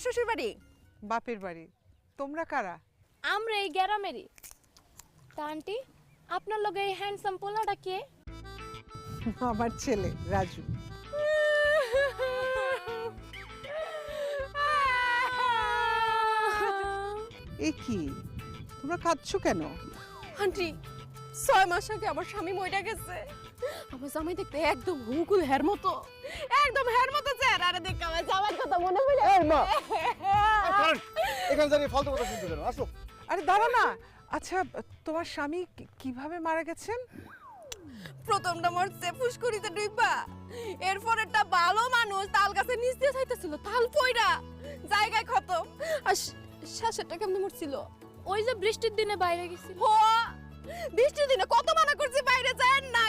আপনার শ্বশুর বাড়ি? বাপের বাড়ি। তোমরা কারা? আমরা এই গ্রামেরই। তা আন্টি, আপনার লগে এই হ্যান্ডসাম পোলাটা কে? আমার ছেলে রাজু। এ কি, তোমরা কাঁদছো কেন? আন্টি 6 মাস আগে আমার স্বামী মইরা গেছে। আমার জামাই দেখতে একদম হুকুল হের মতো, একদম হের মতো চেহারা। আরে দেখ আমার জামাইর কথা মনে পড়ে। এই মা, এখানে দাঁড়িয়ে ফালতু কথা শুনতে কেন? আসো। আরে দাঁড়া না। আচ্ছা, তোমার স্বামী কিভাবে মারা গেছেন? প্রথমটা মরছে ফুসকুড়িতে ডুইবা, এরপর একটা ভালো মানুষ তাল গাছে নিচ দিয়ে যাইতেছিল, তাল পয়রা জায়গায় খতম। আর শেষেরটা কেমনে মরছিল? ওই যে বৃষ্টির দিনে বাইরে গেছিল। হো, বৃষ্টির দিনে কত মানা করছি বাইরে যায় না,